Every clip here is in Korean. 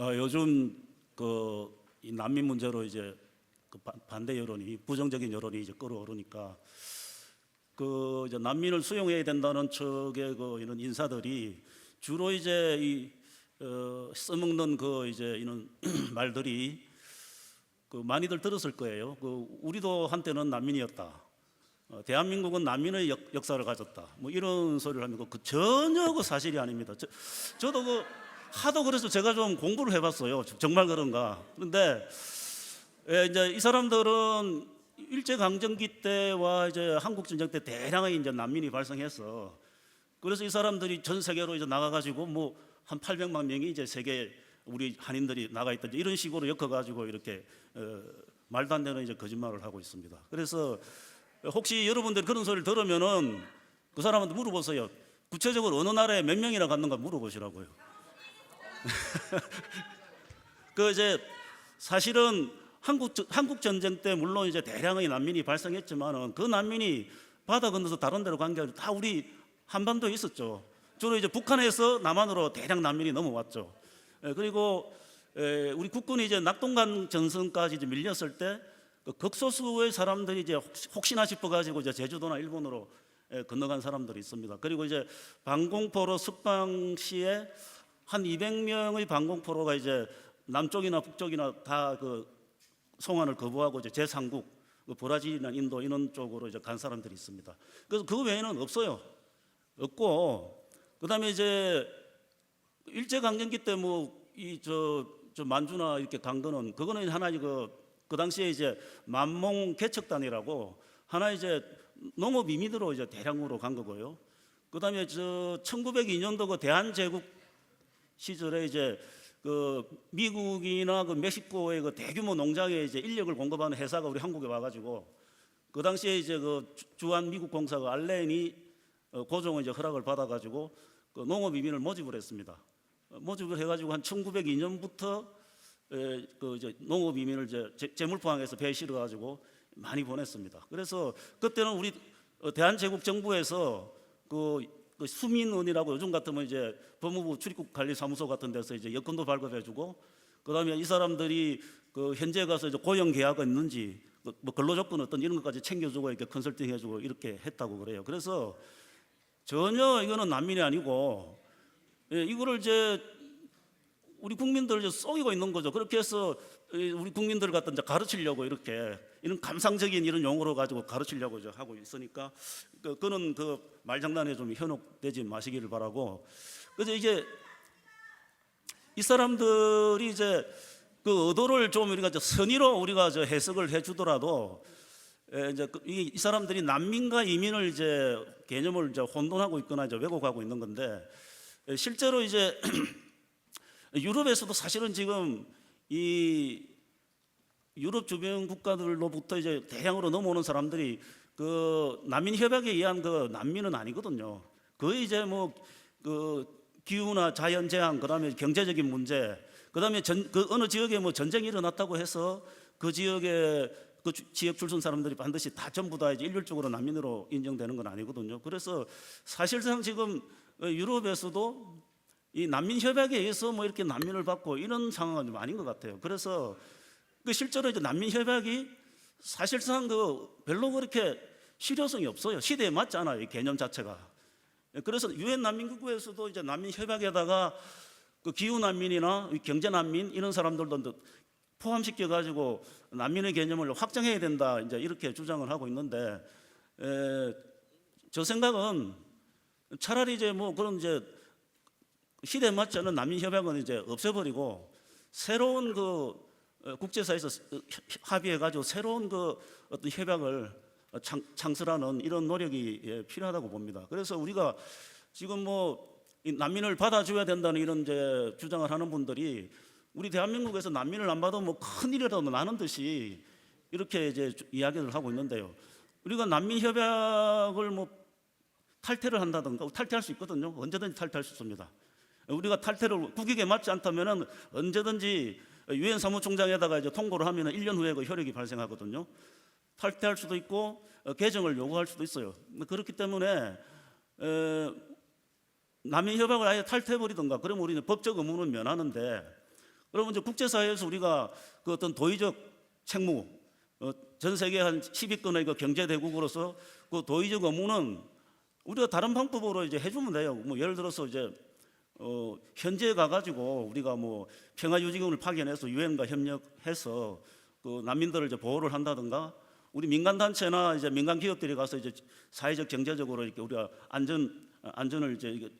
요즘 이 난민 문제로 이제 반대 여론이, 부정적인 여론이 이제 끌어오르니까 이제 난민을 수용해야 된다는 쪽의 이런 인사들이 주로 이제 써먹는 이제 이런 말들이 많이들 들었을 거예요. 우리도 한때는 난민이었다. 대한민국은 난민의 역사를 가졌다. 뭐 이런 소리를 하면 전혀 사실이 아닙니다. 저도 하도 그래서 제가 좀 공부를 해봤어요. 정말 그런가. 그런데 이제 이 사람들은 일제강점기 때와 이제 한국전쟁 때 대량의 이제 난민이 발생해서, 그래서 이 사람들이 전 세계로 이제 나가가지고 뭐 한 800만 명이 이제 세계 우리 한인들이 나가 있다 이런 식으로 엮어가지고 이렇게 말도 안 되는 이제 거짓말을 하고 있습니다. 그래서 혹시 여러분들 그런 소리를 들으면은 그 사람한테 물어보세요. 구체적으로 어느 나라에 몇 명이나 갔는가 물어보시라고요. 이제 사실은 한국 전쟁 때 물론 이제 대량의 난민이 발생했지만은 그 난민이 바다 건너서 다른 데로 간 게 아니라 다 우리 한반도에 있었죠. 주로 이제 북한에서 남한으로 대량 난민이 넘어왔죠. 그리고 우리 국군이 이제 낙동강 전선까지 이제 밀렸을 때 극소수의 사람들이 이제 혹시나 싶어가지고 이제 제주도나 일본으로 건너간 사람들이 있습니다. 그리고 이제 방공포로 석방 시에 한 200명의 방공포로가 이제 남쪽이나 북쪽이나 다 송환을 거부하고 이제 제3국 브라질이나 인도 이런 쪽으로 이제 간 사람들이 있습니다. 그래서 그 외에는 없어요. 없고, 그다음에 이제 일제강점기 때 뭐 저 만주나 이렇게 간 거는 그거는 하나 그 당시에 이제 만몽 개척단이라고 하나 이제 농업 이민으로 이제 대량으로 간 거고요. 그다음에 1902년도 대한제국 시절에 이제 미국이나 멕시코의 대규모 농장에 이제 인력을 공급하는 회사가 우리 한국에 와가지고 그 당시에 이제 주한 미국 공사가 알렌이 고종의 이제 허락을 받아가지고 농업 이민을 모집을 했습니다. 모집을 해가지고 한 1902년부터 이제 농업 이민을 이제 제물포항에서 배에 실어가지고 많이 보냈습니다. 그래서 그때는 우리 대한제국 정부에서 수민원이라고 요즘 같으면 이제 법무부 출입국 관리사무소 같은 데서 이제 여권도 발급해주고, 그다음에 이 사람들이 현지에 가서 이제 고용 계약이 있는지 뭐 근로조건 어떤 이런 것까지 챙겨주고 이렇게 컨설팅해주고 이렇게 했다고 그래요. 그래서 전혀 이거는 난민이 아니고 이거를 이제 우리 국민들을 이제 속이고 있는 거죠. 그렇게 해서 우리 국민들을 갖다 이제 가르치려고 이렇게 이런 감상적인 이런 용어로 가지고 가르치려고 이제 하고 있으니까 그는 말장난에 좀 현혹되지 마시기를 바라고. 그래서 이제 이 사람들이 이제 의도를 좀 우리가 선의로 우리가 해석을 해주더라도 이제 이 사람들이 난민과 이민을 이제 개념을 이제 혼돈하고 있거나 이제 왜곡하고 있는 건데, 실제로 이제 유럽에서도 사실은 지금 이 유럽 주변 국가들로부터 이제 대량으로 넘어오는 사람들이 난민 협약에 의한 난민은 아니거든요. 거의 이제 기후나 자연 재앙, 그다음에 경제적인 문제, 그다음에 어느 지역에 전쟁이 일어났다고 해서 그 지역에 지역 출신 사람들이 반드시 전부 다 이제 일률적으로 난민으로 인정되는 건 아니거든요. 그래서 사실상 지금 유럽에서도 이 난민 협약에 의해서 이렇게 난민을 받고 이런 상황은 좀 아닌 것 같아요. 그래서 실제로 이제 난민 협약이 사실상 별로 그렇게 실효성이 없어요. 시대에 맞지 않아요, 이 개념 자체가. 그래서 유엔 난민기구에서도 이제 난민 협약에다가 기후 난민이나 경제 난민 이런 사람들도 포함시켜 가지고 난민의 개념을 확정해야 된다, 이제 이렇게 주장을 하고 있는데, 저 생각은 차라리 이제 그런 이제 시대에 맞지 않는 난민 협약은 이제 없애버리고 새로운 국제사회에서 합의해 가지고 새로운 어떤 협약을 창설하는 이런 노력이 필요하다고 봅니다. 그래서 우리가 지금 이 난민을 받아줘야 된다는 이런 이제 주장을 하는 분들이 우리 대한민국에서 난민을 안 받으면 큰 일이라도 나는 듯이 이렇게 이제 이야기를 하고 있는데요. 우리가 난민 협약을 탈퇴를 한다든가 탈퇴할 수 있거든요. 언제든지 탈퇴할 수 있습니다. 우리가 탈퇴를 국익에 맞지 않다면은 언제든지 유엔 사무총장에다가 이제 통보를 하면은 1년 후에 효력이 발생하거든요. 탈퇴할 수도 있고 개정을 요구할 수도 있어요. 그렇기 때문에 난민 협약을 아예 탈퇴해버리든가 그러면 우리는 법적 의무는 면하는데, 그러면 이제 국제사회에서 우리가 그 어떤 도의적 책무, 전 세계 한 10위권의 그 경제대국으로서 그 도의적 업무는 우리가 다른 방법으로 이제 해주면 돼요. 뭐 예를 들어서 이제 현지에 가가지고 우리가 뭐 평화유지군을 파견해서 유엔과 협력해서 그 난민들을 이제 보호를 한다든가, 우리 민간 단체나 이제 민간 기업들이 가서 이제 사회적 경제적으로 이렇게 우리가 안전을 이제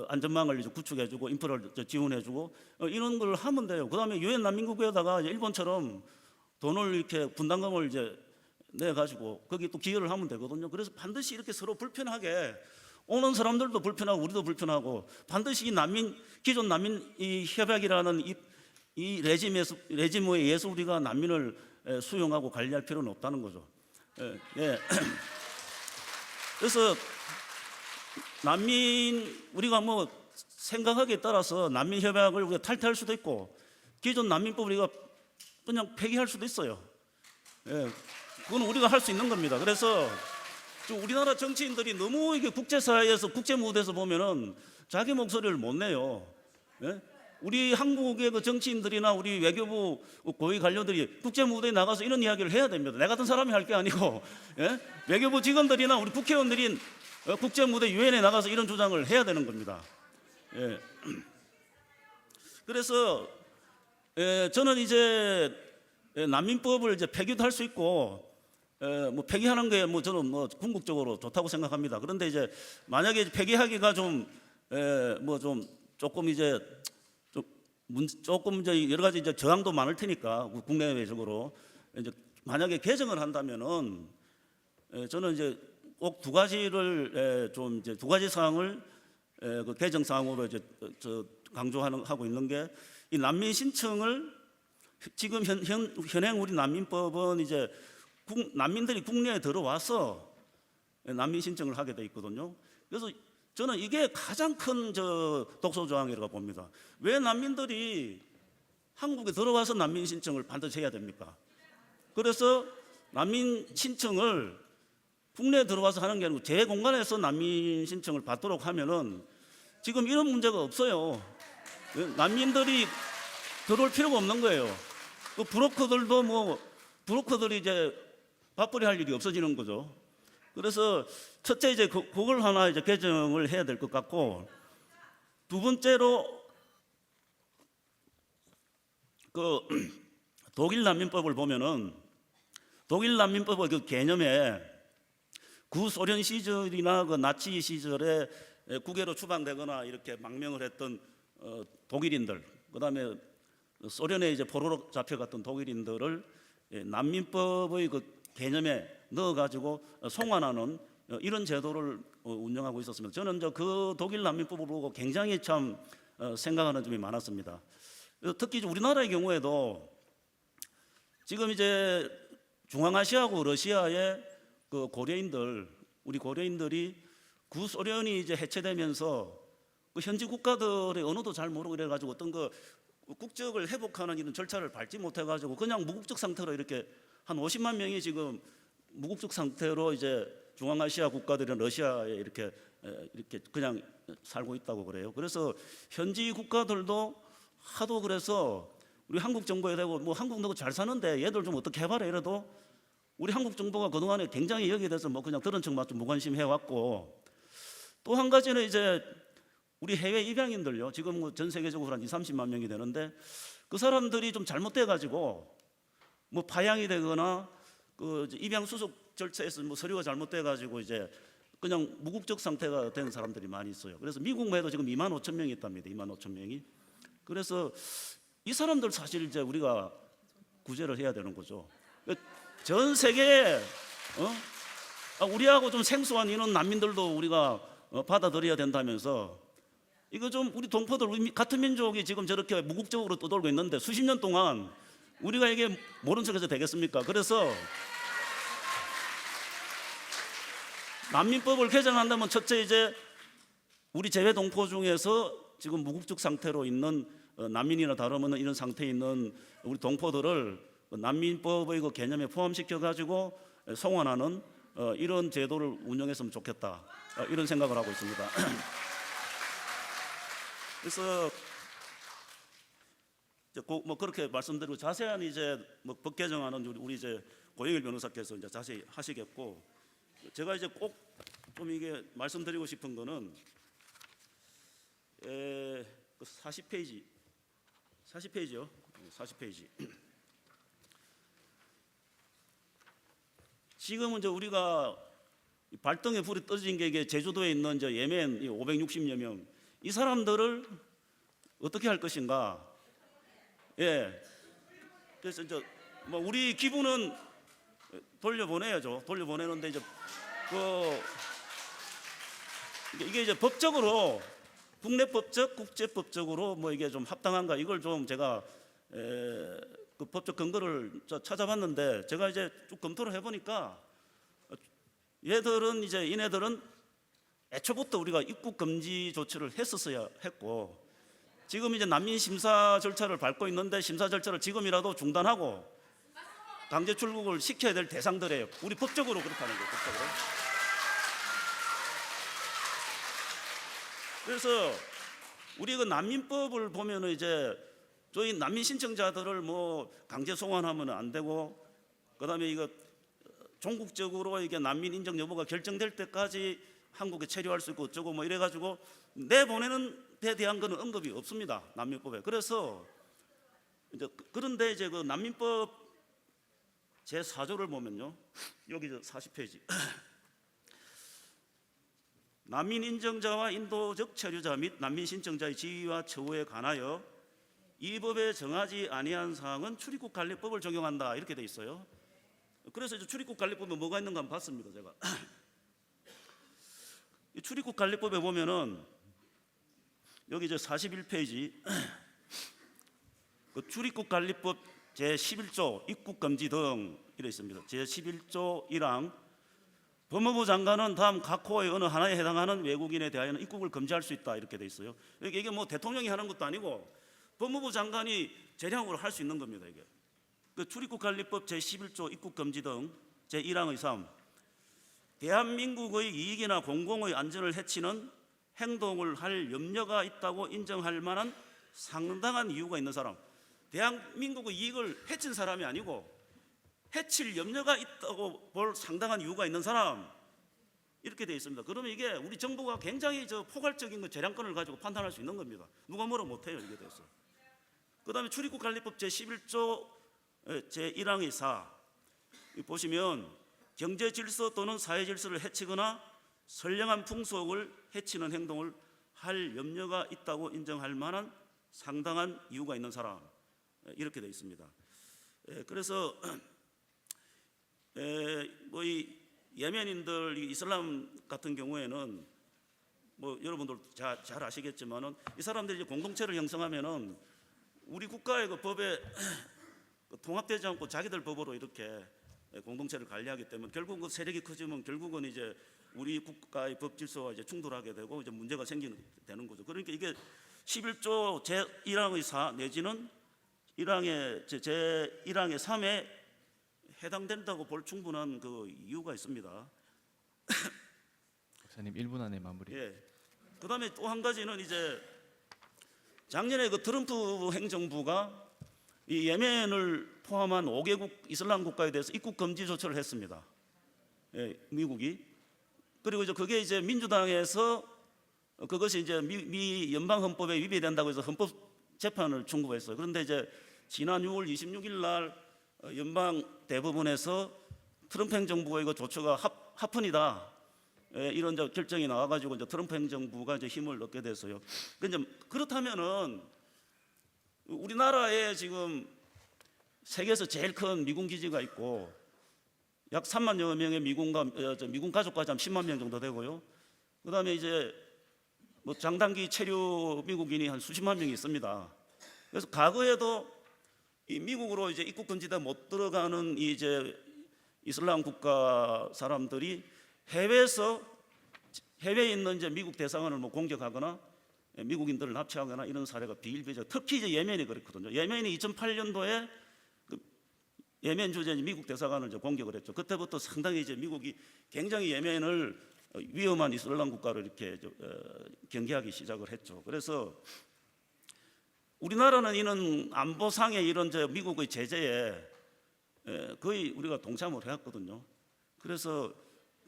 안전망을 이제 구축해주고 인프라를 지원해주고 이런 걸 하면 돼요. 그다음에 유엔 난민국에다가 일본처럼 돈을 이렇게 분담금을 이제 내 가지고 거기 또 기여를 하면 되거든요. 그래서 반드시 이렇게 서로 불편하게, 오는 사람들도 불편하고 우리도 불편하고, 반드시 이 기존 난민 이 협약이라는 이 레짐에 의해서 우리가 난민을 수용하고 관리할 필요는 없다는 거죠. 예. 그래서 우리가 뭐 생각하기에 따라서 난민 협약을 우리가 탈퇴할 수도 있고, 기존 난민법 우리가 그냥 폐기할 수도 있어요. 예. 그건 우리가 할 수 있는 겁니다. 그래서 좀 우리나라 정치인들이 너무 이게 국제사회에서 국제 무대에서 보면은 자기 목소리를 못 내요. 예? 우리 한국의 그 정치인들이나 우리 외교부 고위 관료들이 국제 무대에 나가서 이런 이야기를 해야 됩니다. 내 같은 사람이 할 게 아니고, 예? 외교부 직원들이나 우리 국회의원들이 국제 무대 유엔에 나가서 이런 주장을 해야 되는 겁니다. 예. 그래서 저는 이제 난민법을 이제 폐기도 할 수 있고, 뭐 폐기하는 게 뭐 저는 뭐 궁극적으로 좋다고 생각합니다. 그런데 이제 만약에 폐기하기가 좀 조금 이제 여러 가지 이제 저항도 많을 테니까 국내외적으로 이제 만약에 개정을 한다면은 저는 이제 꼭 두 가지를 좀 이제 두 가지 사항을 그 개정 사항으로 이제 하고 있는 게, 이 난민 신청을 지금 현행 우리 난민법은 이제 난민들이 국내에 들어와서 난민 신청을 하게 돼 있거든요. 그래서 저는 이게 가장 큰 독소 조항이라고 봅니다. 왜 난민들이 한국에 들어와서 난민 신청을 반드시 해야 됩니까? 그래서 난민 신청을 국내에 들어와서 하는 게 아니고 제 공간에서 난민 신청을 받도록 하면은 지금 이런 문제가 없어요. 난민들이 들어올 필요가 없는 거예요. 또 브로커들이 이제 밥벌이 할 일이 없어지는 거죠. 그래서 첫째 이제 그걸 하나 이제 개정을 해야 될 것 같고, 두 번째로 그 독일 난민법을 보면은 독일 난민법의 그 개념에 구소련 시절이나 그 나치 시절에 국외로 추방되거나 이렇게 망명을 했던 독일인들, 그다음에 소련에 이제 포로로 잡혀갔던 독일인들을 난민법의 그 개념에 넣어가지고 송환하는 이런 제도를 운영하고 있었습니다. 저는 그 독일 난민법을 보고 굉장히 참 생각하는 점이 많았습니다. 특히 우리나라의 경우에도 지금 이제 중앙아시아하고 러시아의 그 우리 고려인들이 구소련이 이제 해체되면서 그 현지 국가들의 언어도 잘 모르고 이래가지고 어떤 그 국적을 회복하는 이런 절차를 밟지 못해가지고 그냥 무국적 상태로 이렇게 한 50만 명이 지금 무국적 상태로 이제 중앙아시아 국가들이나 러시아에 이렇게 그냥 살고 있다고 그래요. 그래서 현지 국가들도 하도 그래서 우리 한국 정부에 대고 뭐 한국 너무 잘 사는데 얘들 좀 어떻게 해봐라 이래도 우리 한국 정부가 그동안에 굉장히 여기에 대해서 뭐 그냥 들은 척만 좀 무관심 해왔고, 또 한 가지는 이제 우리 해외 입양인들요. 지금 뭐 전 세계적으로 한 20-30만 명이 되는데 그 사람들이 좀 잘못돼 가지고 뭐 파양이 되거나 그 입양 수속 절차에서 뭐 서류가 잘못돼 가지고 이제 그냥 무국적 상태가 된 사람들이 많이 있어요. 그래서 미국만 해도 지금 25,000명이 있답니다. 25,000명이. 그래서 이 사람들 사실 이제 우리가 구제를 해야 되는 거죠. 전 세계에 우리하고 좀 생소한 이런 난민들도 우리가 받아들여야 된다면서, 이거 좀 우리 동포들 같은 민족이 지금 저렇게 무국적으로 떠돌고 있는데 수십 년 동안 우리가 이게 모른 척해서 되겠습니까? 그래서 난민법을 개정한다면 첫째 이제 우리 재외 동포 중에서 지금 무국적 상태로 있는 난민이나 다름없는 이런 상태에 있는 우리 동포들을 난민법의 그 개념에 포함시켜 가지고 송환하는 이런 제도를 운영했으면 좋겠다, 이런 생각을 하고 있습니다. 그래서 이제 뭐 그렇게 말씀드리고 자세한 이제 뭐 법 개정안은 우리 이제 고영일 변호사께서 이제 자세히 하시겠고, 제가 이제 꼭 좀 이게 말씀드리고 싶은 거는 그 40페이지요. 40페이지. 지금은 이제 우리가 발등에 불이 떠진 게 이게 제주도에 있는 이제 예멘 560여 명, 이 사람들을 어떻게 할 것인가? 예. 그래서 이제 뭐 우리 기분은 돌려보내야죠. 돌려보내는데 이제 이게 이제 법적으로 국내법적, 국제법적으로 뭐 이게 좀 합당한가, 이걸 좀 제가 그 법적 근거를 찾아봤는데, 제가 이제 쭉 검토를 해보니까 얘네들은 애초부터 우리가 입국 금지 조치를 했었어야 했고, 지금 이제 난민 심사 절차를 밟고 있는데 심사 절차를 지금이라도 중단하고 강제 출국을 시켜야 될 대상들이에요. 우리 법적으로 그렇다는 거예요. 법적으로. 그래서 우리 그 난민법을 보면은 이제 저희 난민 신청자들을 뭐 강제 송환하면 안 되고, 그다음에 이거 종국적으로 이게 난민 인정 여부가 결정될 때까지 한국에 체류할 수 있고 어쩌고 뭐 이래가지고 내보내는 데 대한 거는 언급이 없습니다, 난민법에. 그래서 이제 그런데 이제 그 난민법 제 4조를 보면요, 여기 40페이지. 난민 인정자와 인도적 체류자 및 난민 신청자의 지위와 처우에 관하여 이 법에 정하지 아니한 사항은 출입국 관리법을 적용한다, 이렇게 돼 있어요. 그래서 이제 출입국 관리법에 뭐가 있는가 한번 봤습니다, 제가. 이 출입국 관리법에 보면은 여기 이제 41페이지 그 출입국 관리법 제 11조 입국 금지 등 이래 있습니다. 제 11조 1항 법무부 장관은 다음 각 호의 어느 하나에 해당하는 외국인에 대하여는 입국을 금지할 수 있다, 이렇게 돼 있어요. 이게 뭐 대통령이 하는 것도 아니고 법무부 장관이 재량으로 할 수 있는 겁니다. 이게 그 출입국 관리법 제 11조 입국 금지 등 제 1항의 3, 대한민국의 이익이나 공공의 안전을 해치는 행동을 할 염려가 있다고 인정할 만한 상당한 이유가 있는 사람, 대한민국의 이익을 해친 사람이 아니고 해칠 염려가 있다고 볼 상당한 이유가 있는 사람, 이렇게 되어 있습니다. 그러면 이게 우리 정부가 굉장히 포괄적인 그 재량권을 가지고 판단할 수 있는 겁니다. 누가 뭐라 못해요, 이게 돼서. 그 다음에 출입국 관리법 제 11조 제 1항의 4 보시면 경제 질서 또는 사회 질서를 해치거나 선량한 풍속을 해치는 행동을 할 염려가 있다고 인정할 만한 상당한 이유가 있는 사람, 이렇게 되어 있습니다. 그래서 뭐 이 예멘인들, 이슬람 같은 경우에는 뭐 여러분들 잘 아시겠지만은 이 사람들이 이제 공동체를 형성하면은 우리 국가의 그 법에 통합되지 않고 자기들 법으로 이렇게 공동체를 관리하기 때문에 결국 그 세력이 커지면 결국은 이제 우리 국가의 법 질서와 이제 충돌하게 되고 이제 문제가 되는 거죠. 그러니까 이게 11조 제 1항의 4 내지는 1항의 제 1항의 3에 해당된다고 볼 충분한 그 이유가 있습니다. 박사님 1분 안에 마무리. 예. 그다음에 또 한 가지는 이제 작년에 그 트럼프 행정부가 이 예멘을 포함한 5개국 이슬람 국가에 대해서 입국 금지 조처를 했습니다. 예, 미국이. 그리고 이제 그게 이제 민주당에서 그것이 이제 미 연방 헌법에 위배된다고 해서 헌법 재판을 청구했어요. 그런데 이제 지난 6월 26일 날 연방 대법원에서 트럼프 행정부의 그 조처가 합헌이다, 이런 결정이 나와가지고 이제 트럼프 행정부가 이제 힘을 얻게 됐어요. 근데 그렇다면은 우리나라에 지금 세계에서 제일 큰 미군 기지가 있고 약 3만여 명의 미군 가족까지 한 10만 명 정도 되고요. 그다음에 이제 뭐 장단기 체류 미국인이 한 수십만 명이 있습니다. 그래서 과거에도 이 미국으로 이제 입국 금지돼 못 들어가는 이제 이슬람 국가 사람들이 해외에 있는 이제 미국 대사관을 뭐 공격하거나 미국인들을 납치하거나 이런 사례가 비일비재하고, 특히 이제 예멘이 그랬거든요. 예멘이 2008년도에 그 예멘 주재 미국 대사관을 이제 공격을 했죠. 그때부터 상당히 이제 미국이 굉장히 예멘을 위험한 이슬람 국가로 이렇게 경계하기 시작을 했죠. 그래서 우리나라는 이런 안보상의 이런 미국의 제재에 거의 우리가 동참을 해왔거든요. 그래서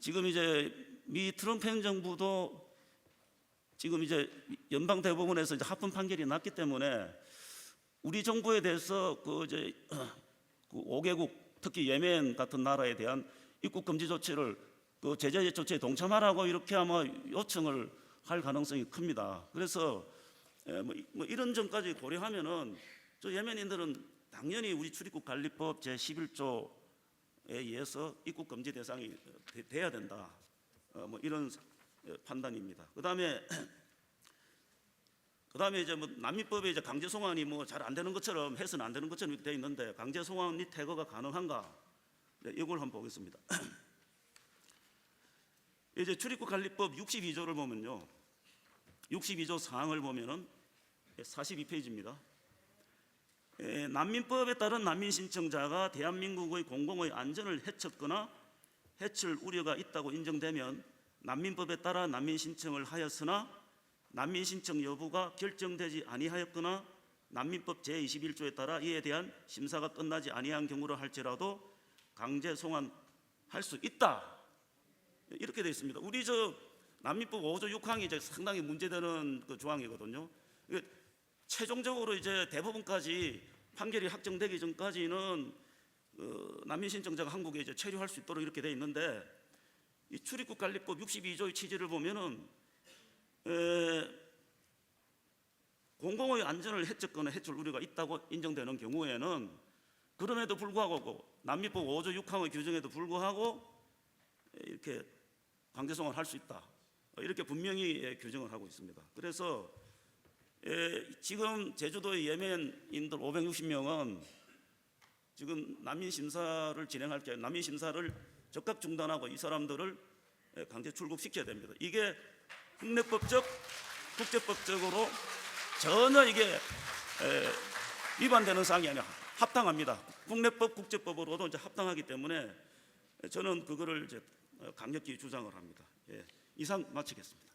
지금 이제 미 트럼프 행정부도 지금 이제 연방 대법원에서 이제 합헌 판결이 났기 때문에 우리 정부에 대해서 그 5개국 특히 예멘 같은 나라에 대한 입국 금지 조치를 그 제재 조치에 동참하라고 이렇게 아마 요청을 할 가능성이 큽니다. 그래서 뭐 이런 점까지 고려하면은 저 예멘인들은 당연히 우리 출입국 관리법 제 11조에 의해서 입국 금지 대상이 돼야 된다. 뭐 이런 판단입니다. 그다음에 이제 뭐 난민법에 이제 강제 송환이 뭐 잘 안 되는 것처럼 해서는 안 되는 것처럼 되어 있는데 강제 송환 및 퇴거가 가능한가? 네, 이걸 한번 보겠습니다. 이제 출입국 관리법 62조를 보면요, 62조 사항을 보면은 42페이지입니다. 난민법에 따른 난민 신청자가 대한민국의 공공의 안전을 해쳤거나 해칠 우려가 있다고 인정되면 난민법에 따라 난민 신청을 하였으나 난민 신청 여부가 결정되지 아니하였거나 난민법 제21조에 따라 이에 대한 심사가 끝나지 아니한 경우라 할지라도 강제 송환할 수 있다. 이렇게 되어 있습니다. 우리 난민법 5조 6항이 이제 상당히 문제되는 그 조항이거든요. 최종적으로 이제 대법원까지 판결이 확정되기 전까지는 난민 신청자가 한국에 이제 체류할 수 있도록 이렇게 되어 있는데, 이 출입국 관리법 62조의 취지를 보면은 공공의 안전을 해쳤거나 해칠 우려가 있다고 인정되는 경우에는 그럼에도 불구하고 난민법 5조 6항의 규정에도 불구하고 이렇게 강제 송환할 수 있다. 이렇게 분명히 규정을 하고 있습니다. 그래서 지금 제주도의 예멘인들 560명은 지금 난민 심사를 진행할 때 난민 심사를 즉각 중단하고 이 사람들을 강제 출국시켜야 됩니다. 이게 국내법적, 국제법적으로 전혀 이게 위반되는 사항이 아니라 합당합니다. 국내법, 국제법으로도 이제 합당하기 때문에 저는 그거를 이제 강력히 주장을 합니다. 이상 마치겠습니다.